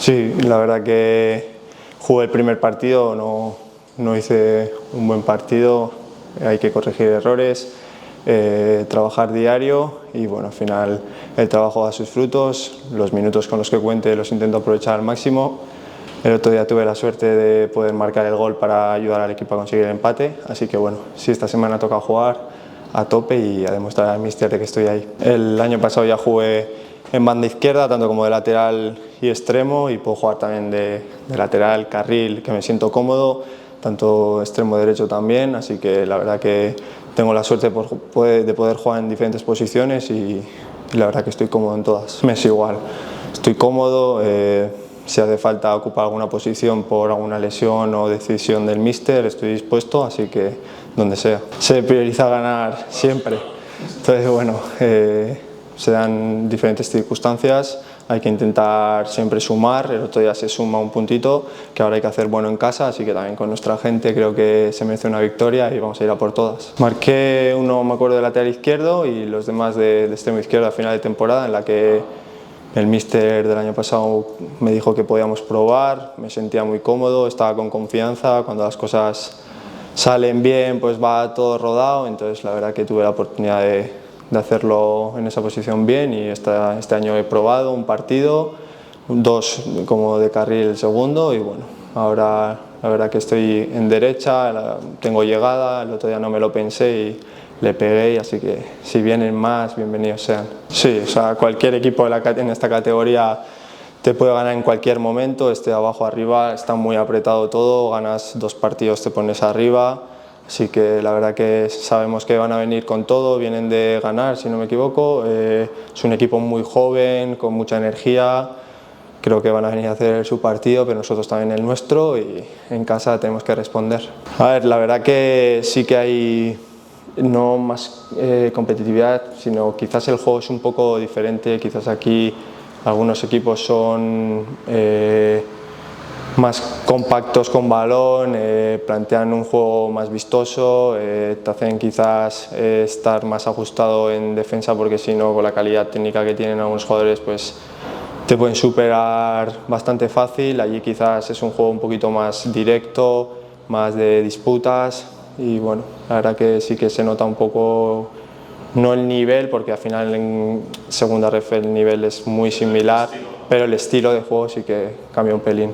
Sí, la verdad que jugué el primer partido, no hice un buen partido, hay que corregir errores, trabajar diario y bueno, al final el trabajo da sus frutos, los minutos con los que cuente los intento aprovechar al máximo. El otro día tuve la suerte de poder marcar el gol para ayudar al equipo a conseguir el empate, así que bueno, sí, esta semana toca jugar a tope y a demostrar al míster de que estoy ahí. El año pasado ya jugué en banda izquierda, tanto como de lateral y extremo, y puedo jugar también de lateral, carril, que me siento cómodo, tanto extremo derecho también, así que la verdad que tengo la suerte de poder jugar en diferentes posiciones y la verdad que estoy cómodo en todas. Me es igual, estoy cómodo, si hace falta ocupar alguna posición por alguna lesión o decisión del míster, estoy dispuesto, así que donde sea. Se prioriza ganar siempre, entonces bueno, se dan diferentes circunstancias, hay que intentar siempre sumar, el otro día se suma un puntito, que ahora hay que hacer bueno en casa, así que también con nuestra gente creo que se merece una victoria y vamos a ir a por todas. Marqué uno, me acuerdo, de lateral izquierdo y los demás de extremo izquierdo a final de temporada, en la que el míster del año pasado me dijo que podíamos probar, me sentía muy cómodo, estaba con confianza, cuando las cosas salen bien pues va todo rodado, entonces la verdad que tuve la oportunidad de hacerlo en esa posición bien y este año he probado un partido, dos como de carril el segundo y bueno, ahora la verdad que estoy en derecha, tengo llegada, el otro día no me lo pensé y le pegué, así que si vienen más, bienvenidos sean. Sí, o sea, cualquier equipo en esta categoría te puede ganar en cualquier momento, esté abajo o arriba, está muy apretado todo, ganas 2 partidos, te pones arriba, así que la verdad que sabemos que van a venir con todo, vienen de ganar si no me equivoco, es un equipo muy joven, con mucha energía, creo que van a venir a hacer su partido, pero nosotros también el nuestro y en casa tenemos que responder. A ver, la verdad que sí que hay no más competitividad, sino quizás el juego es un poco diferente, quizás aquí algunos equipos son más compactos con balón, plantean un juego más vistoso, te hacen quizás estar más ajustado en defensa porque si no, con la calidad técnica que tienen algunos jugadores, pues te pueden superar bastante fácil. Allí quizás es un juego un poquito más directo, más de disputas y bueno, la verdad que sí que se nota un poco, no el nivel, porque al final en segunda ref el nivel es muy similar, pero el estilo de juego sí que cambia un pelín.